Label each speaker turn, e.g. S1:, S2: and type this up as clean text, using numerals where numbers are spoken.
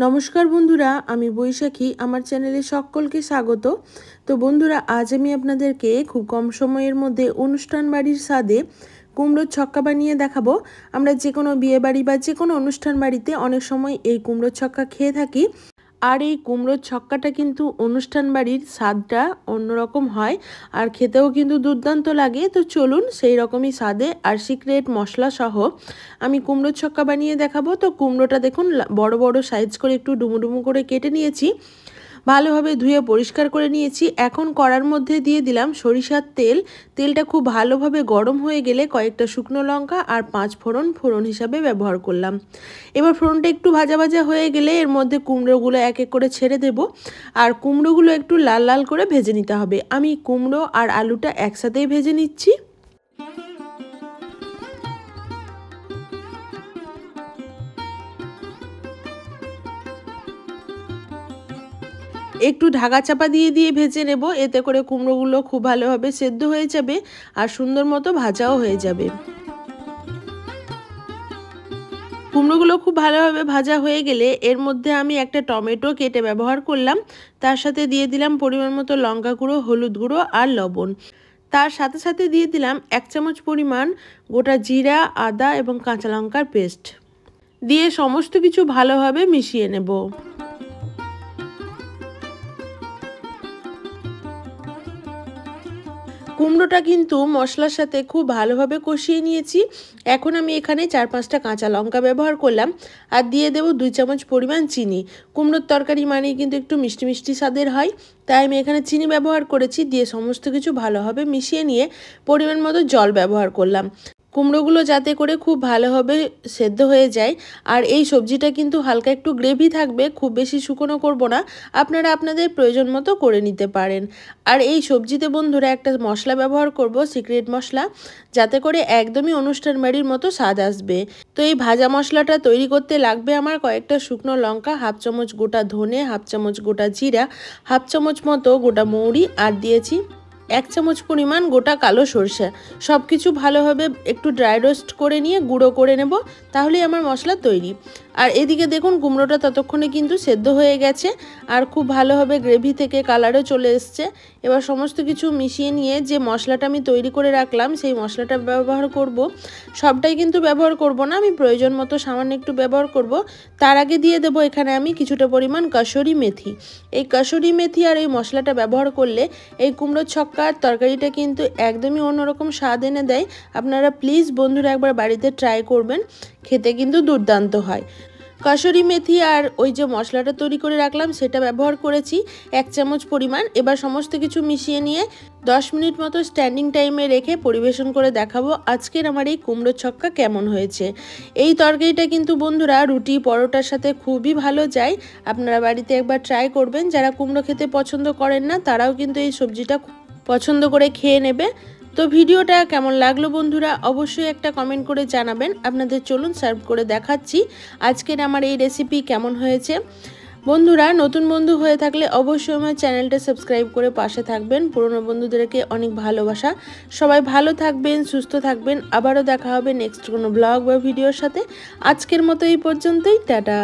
S1: नमस्कार बंधुरा आमी बैशाखी आमार चैनेले सकलके स्वागत। तो बंधुरा आज आमी आपनादेरके खूब कम समयेर मध्य अनुष्ठान बाड़ीर सादे कुमड़ोर छक्का बानिये देखाबो। आमरा जे कोनो बिये बाड़ी बा जे कोनो अनुष्ठान बाड़ीते अनेक समय एई कुमड़ोर छक्का खेये थाकी। और ये कुमड़ोर छक्काटा किन्तु अनुष्ठान बाड़ीर स्वादटा अन्यरकम हय और खेतेও किन्तु दुर्दान्त लागे। तो चलुन सेई रकमई स्वादे और सिक्रेट मशला सह आमी कुमड़ोर छक्का बानिये देखाबो। तो कुमड़ोटा देखुन बड़ बड़ साइज करे एकटु डुमो डुमो करे केटे नियेछि, ভালোভাবে ধুয়ে পরিষ্কার করে নিয়েছি। এখন কড়ার মধ্যে দিয়ে দিলাম সরিষার তেল। তেলটা খুব ভালোভাবে গরম হয়ে গেলে কয়েকটা শুকনো লঙ্কা আর 5 ফোড়ন হিসাবে ব্যবহার করলাম। এবার ফোড়নটা একটু ভাজা ভাজা হয়ে গেলে এর মধ্যে কুমড়োগুলো এক এক করে ছেড়ে দেব আর কুমড়োগুলো একটু লাল লাল করে ভেজে নিতে হবে। আমি কুমড়ো আর আলুটা একসাথেই ভেজে নিচ্ছি। একটু ঢাকা চাপা দিয়ে দিয়ে ভেজে নেব, এতে করে কুমড়োগুলো খুব ভালোভাবে সেদ্ধ হয়ে যাবে আর সুন্দর মতো ভাজাও হয়ে যাবে। কুমড়োগুলো খুব ভালোভাবে ভাজা হয়ে গেলে এর মধ্যে আমি একটা টমেটো কেটে ব্যবহার করলাম। তার সাথে দিয়ে দিলাম পরিমাণ মতো লঙ্কা গুঁড়ো, হলুদ গুঁড়ো আর লবণ। তার সাথে সাথে দিয়ে দিলাম 1 চামচ পরিমাণ গোটা জিরা, আদা এবং কাঁচা লঙ্কার পেস্ট দিয়ে সমস্ত কিছু ভালোভাবে মিশিয়ে নেব। কুমড়োটা কিন্তু মশলার সাথে খুব ভালোভাবে কষিয়ে নিয়েছি। এখন আমি এখানে 4-5টা কাঁচা লঙ্কা ব্যবহার করলাম আর দিয়ে দেব 2 চামচ পরিমাণ চিনি। কুমড়োর তরকারি মানেই কিন্তু একটু মিষ্টি মিষ্টি স্বাদের হয়, তাই আমি এখানে চিনি ব্যবহার করেছি। দিয়ে সমস্ত কিছু ভালোভাবে মিশিয়ে নিয়ে পরিমাণ মতো জল ব্যবহার করলাম, কুমড়োগুলো যাতে করে খুব ভালোভাবে সেদ্ধ হয়ে যায়। আর এই সবজিটা কিন্তু হালকা একটু গ্রেভি থাকবে, খুব বেশি শুকনো করব না, আপনারা আপনাদের প্রয়োজন মতো করে নিতে পারেন। আর এই সবজিতে বন্ধুরা একটা মশলা ব্যবহার করব, সিক্রেট মশলা, যাতে করে একদমই অনুষ্ঠান বাড়ির মতো স্বাদ আসবে। তো এই ভাজা মশলাটা তৈরি করতে লাগবে আমার কয়েকটা শুকনো লঙ্কা, 1/2 চামচ গোটা ধনে, 1/2 চামচ গোটা জিরা, 1/2 চামচ মতো গোটা মৌরি আর দিয়েছি 1 চামচ পরিমাণ গোটা কালো সরষে। সব কিছু ভালোভাবে একটু ড্রাই রোস্ট করে নিয়ে গুঁড়ো করে নেব, তাহলেই আমার মশলা তৈরি। আর এদিকে দেখুন কুমড়োটা ততক্ষণে কিন্তু সেদ্ধ হয়ে গেছে আর খুব ভালোভাবে গ্রেভি থেকে কালারও চলে এসছে। এবার সমস্ত কিছু মিশিয়ে নিয়ে যে মশলাটা আমি তৈরি করে রাখলাম সেই মশলাটা ব্যবহার করব। সবটাই কিন্তু ব্যবহার করব না, আমি প্রয়োজন মতো সামান্য একটু ব্যবহার করব। তার আগে দিয়ে দেব এখানে আমি কিছুটা পরিমাণ কাসুরি মেথি। এই কাসুরি মেথি আর এই মশলাটা ব্যবহার করলে এই কুমড়োর ছক্কার তরকারিটা কিন্তু একদমই অন্যরকম স্বাদ এনে দেয়। আপনারা প্লিজ বন্ধুরা একবার বাড়িতে ট্রাই করবেন, খেতে কিন্তু দুর্দান্ত হয়। কাসুরি মেথি আর ওই যে মশলাটা তৈরি করে রাখলাম সেটা ব্যবহার করেছি 1 চামচ পরিমাণ। এবার সমস্ত কিছু মিশিয়ে নিয়ে 10 মিনিট মতো স্ট্যান্ডিং টাইমে রেখে পরিবেশন করে দেখাবো আজকের আমার এই কুমড়োর ছক্কা কেমন হয়েছে। এই তরকারিটা কিন্তু বন্ধুরা রুটি পরোটার সাথে খুবই ভালো যায়, আপনারা বাড়িতে একবার ট্রাই করবেন। যারা কুমড়ো খেতে পছন্দ করেন না তারাও কিন্তু এই সবজিটা পছন্দ করে খেয়ে নেবে। তো ভিডিওটা কেমন লাগলো বন্ধুরা অবশ্যই একটা কমেন্ট করে জানাবেন। আপনাদের চলুন সার্ভ করে দেখাচ্ছি আজকের আমার এই রেসিপি কেমন হয়েছে। বন্ধুরা নতুন বন্ধু হয়ে থাকলে অবশ্যই আমার চ্যানেলটা সাবস্ক্রাইব করে পাশে থাকবেন। পুরনো বন্ধুদেরকে অনেক ভালোবাসা। সবাই ভালো থাকবেন, সুস্থ থাকবেন। আবারও দেখা হবে নেক্সট কোনো ব্লগ বা ভিডিওর সাথে। আজকের মতো এই পর্যন্তই, টাটা।